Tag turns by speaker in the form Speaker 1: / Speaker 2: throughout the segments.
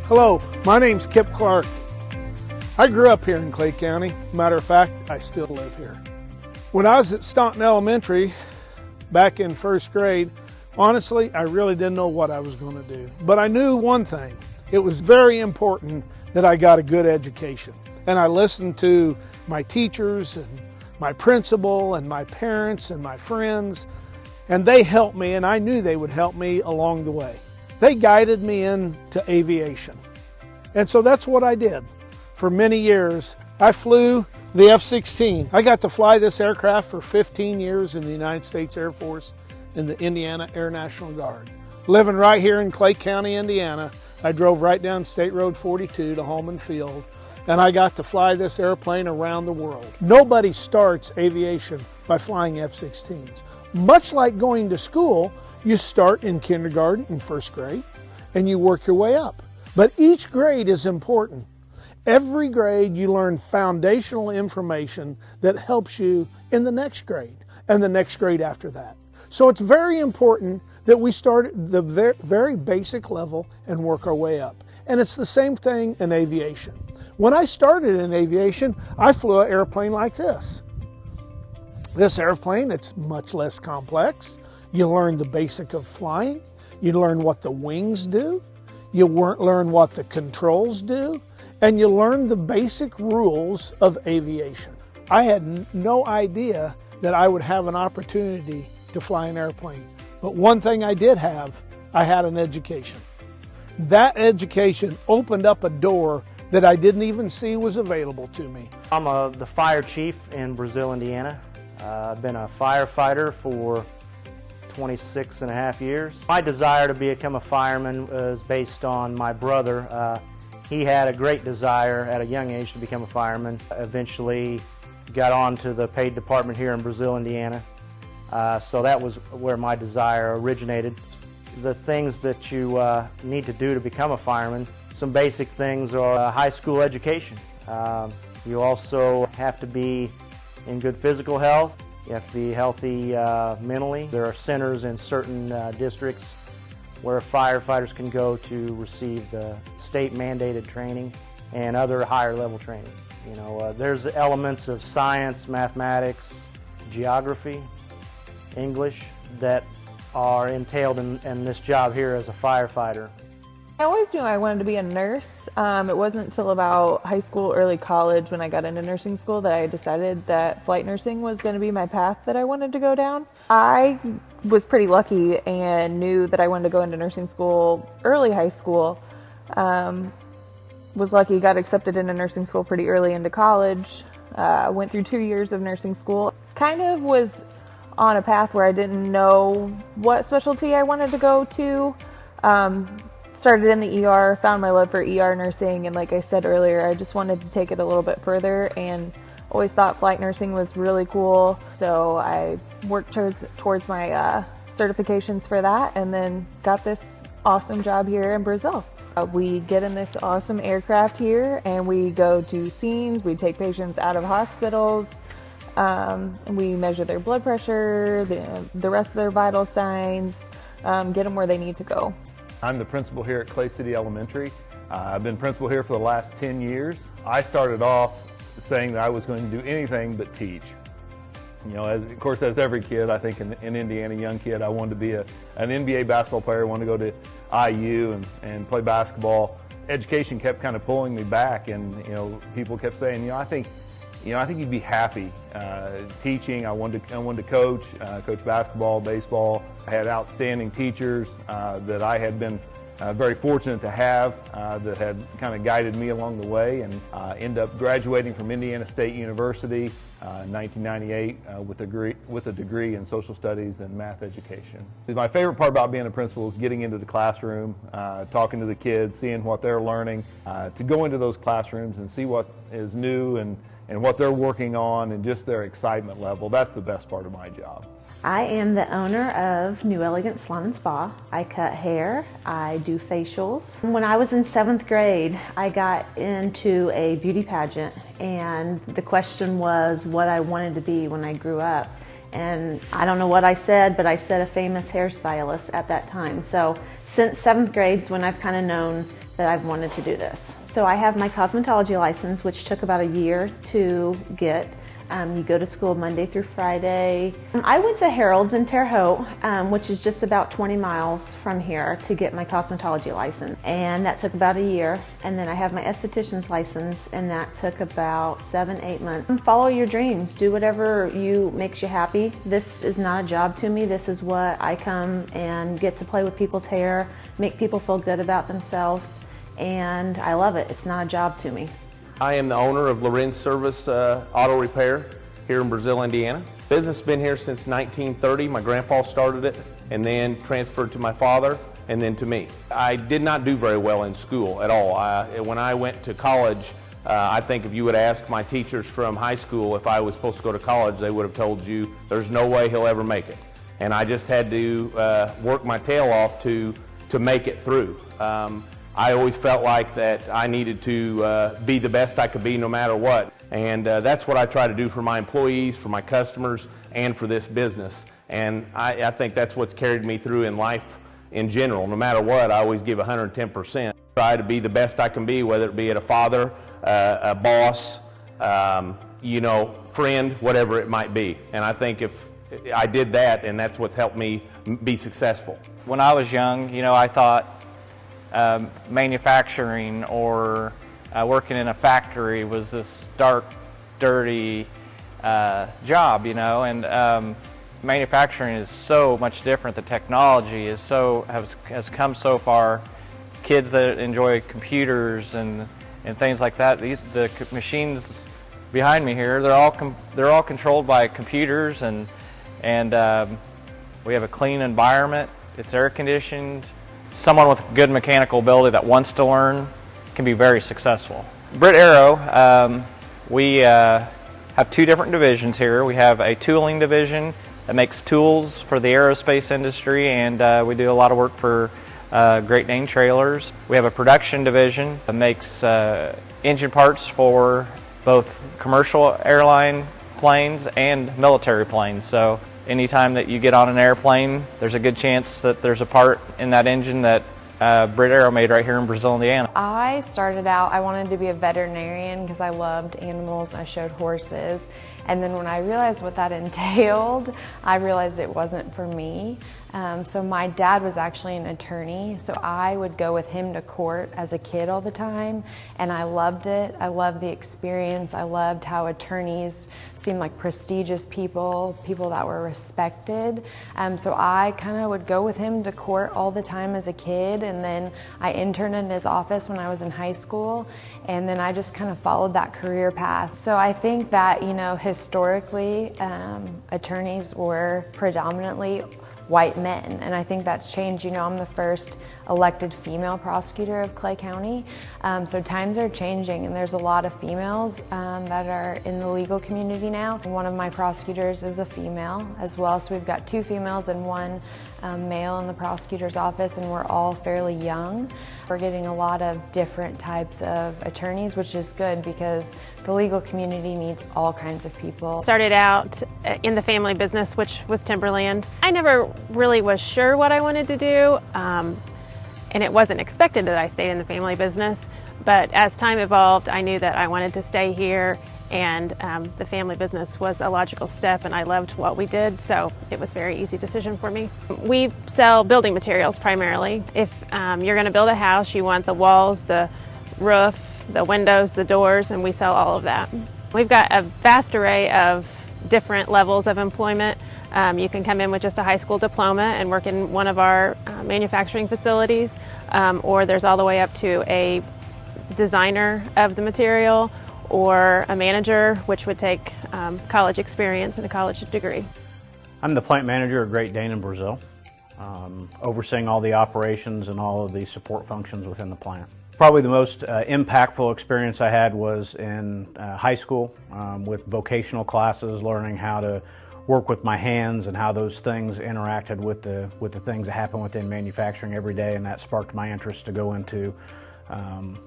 Speaker 1: Hello, my name's Kip Clark. I grew up here in Clay County. Matter of fact, I still live here. When I was at Staunton Elementary, back in first grade, honestly, I really didn't know what I was going to do. But I knew one thing. It was very important that I got a good education. And I listened to my teachers and my principal and my parents and my friends, and they helped me, and I knew they would help me along the way. They guided me into aviation. And so that's what I did. For many years, I flew the F-16. I got to fly this aircraft for 15 years in the United States Air Force in the Indiana Air National Guard. Living right here in Clay County, Indiana, I drove right down State Road 42 to Holman Field, and I got to fly this airplane around the world. Nobody starts aviation by flying F-16s. Much like going to school, you start in kindergarten in first grade and you work your way up. But each grade is important. Every grade you learn foundational information that helps you in the next grade and the next grade after that. So it's very important that we start at the very basic level and work our way up. And it's the same thing in aviation. When I started in aviation, I flew an airplane like this. This airplane, it's much less complex. You learn the basic of flying. You learn what the wings do. You learn what the controls do. And you learn the basic rules of aviation. I had no idea that I would have an opportunity to fly an airplane. But one thing I did have, I had an education. That education opened up a door that I didn't even see was available to me.
Speaker 2: I'm the fire chief in Brazil, Indiana. I've been a firefighter for 26 and a half years. My desire to become a fireman was based on my brother. He had a great desire at a young age to become a fireman. Eventually got on to the paid department here in Brazil, Indiana. So that was where my desire originated. The things that you need to do to become a fireman, some basic things are a high school education. You also have to be in good physical health. You have to be healthy mentally. There are centers in certain districts where firefighters can go to receive the state-mandated training and other higher-level training. You know, there's elements of science, mathematics, geography, English that are entailed in this job here as a firefighter.
Speaker 3: I always knew I wanted to be a nurse. It wasn't until about high school, early college when I got into nursing school that I decided that flight nursing was going to be my path that I wanted to go down. I was pretty lucky and knew that I wanted to go into nursing school early high school. Was lucky, got accepted into nursing school pretty early into college. Went through 2 years of nursing school. Kind of was on a path where I didn't know what specialty I wanted to go to. Started in the ER, found my love for ER nursing, and like I said earlier, I just wanted to take it a little bit further and always thought flight nursing was really cool. So I worked towards my certifications for that and then got this awesome job here in Brazil. We get in this awesome aircraft here and we go to scenes, we take patients out of hospitals, and we measure their blood pressure, the rest of their vital signs, get them where they need to go.
Speaker 4: I'm the principal here at Clay City Elementary. I've been principal here for the last 10 years. I started off saying that I was going to do anything but teach. You know, of course, as every kid, I think in Indiana, young kid, I wanted to be an NBA basketball player, I wanted to go to IU and play basketball. Education kept kind of pulling me back, and people kept saying, I think you'd be happy teaching. I wanted to coach basketball, baseball. I had outstanding teachers that I had been very fortunate to have that had kind of guided me along the way, and ended up graduating from Indiana State University in 1998 with a degree in social studies and math education. My favorite part about being a principal is getting into the classroom, talking to the kids, seeing what they're learning, to go into those classrooms and see what is new and what they're working on and just their excitement level. That's the best part of my job.
Speaker 5: I am the owner of New Elegant Salon and Spa. I cut hair, I do facials. When I was in 7th grade, I got into a beauty pageant, and the question was what I wanted to be when I grew up. And I don't know what I said, but I said a famous hairstylist at that time. So since 7th grade is when I've kind of known that I've wanted to do this. So I have my cosmetology license, which took about a year to get. You go to school Monday through Friday. I went to Harold's in Terre Haute, which is just about 20 miles from here, to get my cosmetology license. And that took about a year. And then I have my esthetician's license, and that took about 7-8 months. And follow your dreams. Do whatever makes you happy. This is not a job to me. This is what I come and get to play with people's hair, make people feel good about themselves. And I love it. It's not a job to me.
Speaker 6: I am the owner of Lorenz Service Auto Repair here in Brazil, Indiana. Business has been here since 1930. My grandpa started it and then transferred to my father and then to me. I did not do very well in school at all. When I went to college, I think if you would ask my teachers from high school if I was supposed to go to college, they would have told you there's no way he'll ever make it. And I just had to work my tail off to make it through. I always felt like that I needed to be the best I could be no matter what. And that's what I try to do for my employees, for my customers, and for this business. And I think that's what's carried me through in life in general. No matter what, I always give 110%. Try to be the best I can be, whether it be at a father, a boss, friend, whatever it might be. And I think if I did that, and that's what's helped me be successful.
Speaker 7: When I was young, I thought manufacturing or working in a factory was this dark, dirty job, and manufacturing is so much different. The technology is has come so far. Kids that enjoy computers and things like that, the machines behind me here, they're all controlled by computers, and we have a clean environment. It's air conditioned. Someone with good mechanical ability that wants to learn can be very successful. Britt Aero, we have two different divisions here. We have a tooling division that makes tools for the aerospace industry, and we do a lot of work for Great Dane trailers. We have a production division that makes engine parts for both commercial airline planes and military planes. So anytime that you get on an airplane, there's a good chance that there's a part in that engine that Britt Aero made right here in Brazil, Indiana.
Speaker 8: I started out, I wanted to be a veterinarian because I loved animals. I showed horses. And then when I realized what that entailed, I realized it wasn't for me. So my dad was actually an attorney, so I would go with him to court as a kid all the time, and I loved it. I loved the experience. I loved how attorneys seemed like prestigious people that were respected. So I kind of would go with him to court all the time as a kid, and then I interned in his office when I was in high school, and then I just kind of followed that career path. So I think that, historically, attorneys were predominantly white men, and I think that's changed. I'm the first elected female prosecutor of Clay County, so times are changing, and there's a lot of females that are in the legal community now. One of my prosecutors is a female as well, so we've got two females and one male in the prosecutor's office, and we're all fairly young. We're getting a lot of different types of attorneys, which is good because the legal community needs all kinds of people.
Speaker 9: Started out in the family business, which was timberland. I never really was sure what I wanted to do, and it wasn't expected that I stayed in the family business, but as time evolved, I knew that I wanted to stay here, and the family business was a logical step, and I loved what we did, so it was a very easy decision for me. We sell building materials primarily. If you're going to build a house, you want the walls, the roof, the windows, the doors, and we sell all of that. We've got a vast array of different levels of employment. You can come in with just a high school diploma and work in one of our manufacturing facilities, or there's all the way up to a designer of the material or a manager, which would take college experience and a college degree.
Speaker 10: I'm the plant manager at Great Dane in Brazil, overseeing all the operations and all of the support functions within the plant. Probably the most impactful experience I had was in high school with vocational classes, learning how to work with my hands and how those things interacted with the things that happen within manufacturing every day, and that sparked my interest to go into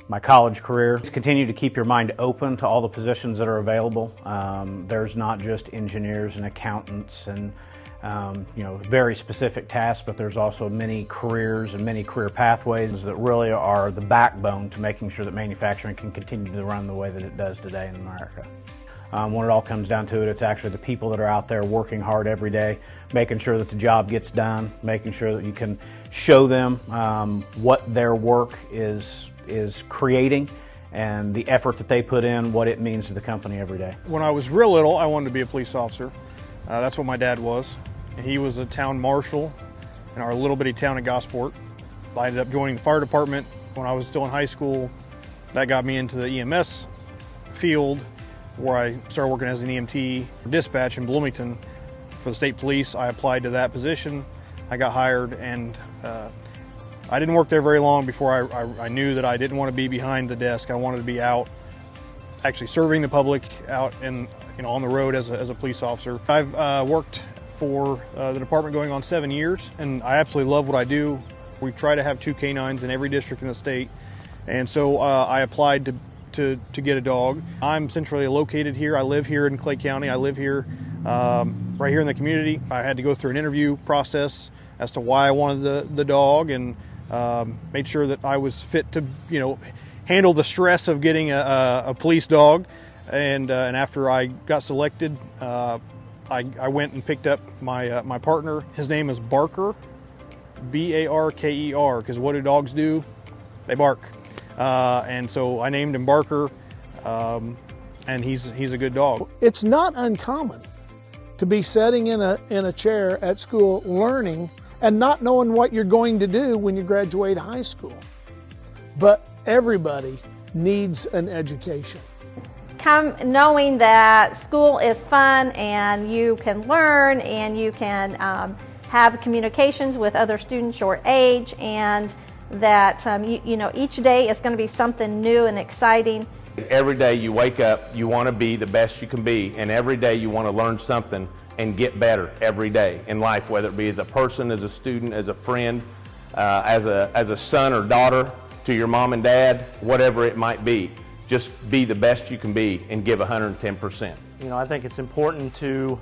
Speaker 10: my college career. Continue to keep your mind open to all the positions that are available. There's not just engineers and accountants and very specific tasks, but there's also many careers and many career pathways that really are the backbone to making sure that manufacturing can continue to run the way that it does today in America. When it all comes down to it, it's actually the people that are out there working hard every day, making sure that the job gets done, making sure that you can show them what their work is creating and the effort that they put in, what it means to the company every day.
Speaker 11: When I was real little, I wanted to be a police officer. That's what my dad was. He was a town marshal in our little bitty town of Gosport. I ended up joining the fire department when I was still in high school. That got me into the EMS field, where I started working as an EMT dispatch in Bloomington for the state police. I applied to that position. I got hired, and I didn't work there very long before I knew that I didn't want to be behind the desk. I wanted to be out, actually serving the public out and on the road as a police officer. I've worked for the department going on 7 years, and I absolutely love what I do. We try to have 2 canines in every district in the state, and so I applied to get a dog. I'm centrally located here. I live here in Clay County. I live here, right here in the community. I had to go through an interview process as to why I wanted the dog, and made sure that I was fit to handle the stress of getting a police dog. And after I got selected, I went and picked up my partner. His name is Barker, B-A-R-K-E-R, because what do dogs do? They bark. And so I named him Barker, and he's a good dog.
Speaker 1: It's not uncommon to be sitting in a chair at school learning and not knowing what you're going to do when you graduate high school. But everybody needs an education.
Speaker 5: Knowing that school is fun and you can learn and you can have communications with other students your age, and that each day is going to be something new and exciting.
Speaker 6: Every day you wake up, you want to be the best you can be, and every day you want to learn something and get better every day in life, whether it be as a person, as a student, as a friend, as a son or daughter to your mom and dad, whatever it might be. Just be the best you can be and give 110%.
Speaker 2: I think it's important to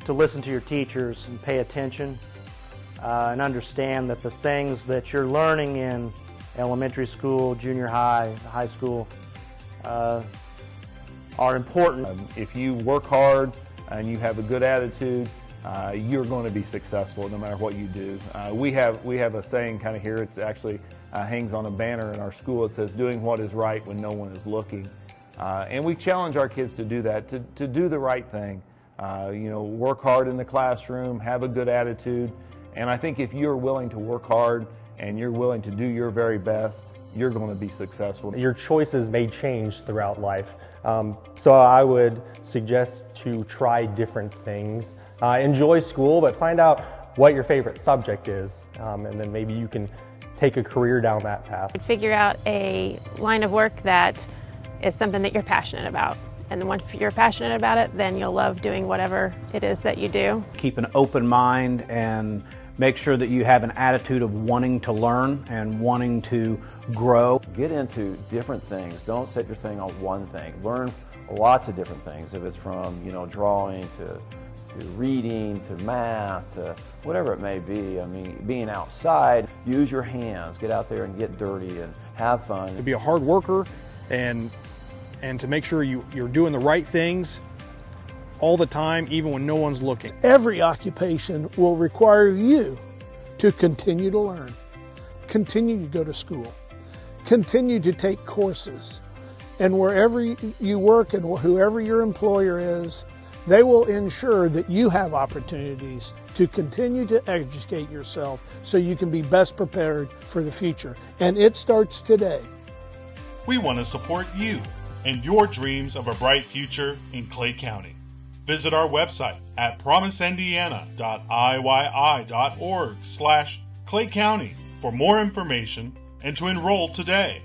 Speaker 2: listen to your teachers and pay attention and understand that the things that you're learning in elementary school, junior high, high school are important.
Speaker 4: If you work hard and you have a good attitude, you're going to be successful no matter what you do. We have a saying kind of here. It's actually hangs on a banner in our school. It says, "Doing what is right when no one is looking." And we challenge our kids to do that, to do the right thing. Work hard in the classroom, have a good attitude. And I think if you're willing to work hard and you're willing to do your very best, you're going to be successful.
Speaker 12: Your choices may change throughout life. So I would suggest to try different things. Enjoy school, but find out what your favorite subject is, and then maybe you can take a career down that path.
Speaker 9: Figure out a line of work that is something that you're passionate about. And then once you're passionate about it, then you'll love doing whatever it is that you do.
Speaker 10: Keep an open mind and make sure that you have an attitude of wanting to learn and wanting to grow.
Speaker 13: Get into different things. Don't set your thing on one thing. Learn lots of different things, if it's from drawing to reading to math to whatever it may be. I mean, being outside, use your hands, get out there and get dirty and have fun.
Speaker 11: To be a hard worker and to make sure you're doing the right things all the time, even when no one's looking.
Speaker 1: Every occupation will require you to continue to learn, continue to go to school, continue to take courses, and wherever you work and whoever your employer is, they will ensure that you have opportunities to continue to educate yourself so you can be best prepared for the future. And it starts today.
Speaker 14: We want to support you and your dreams of a bright future in Clay County. Visit our website at promiseindiana.iyyi.org/Clay County for more information and to enroll today.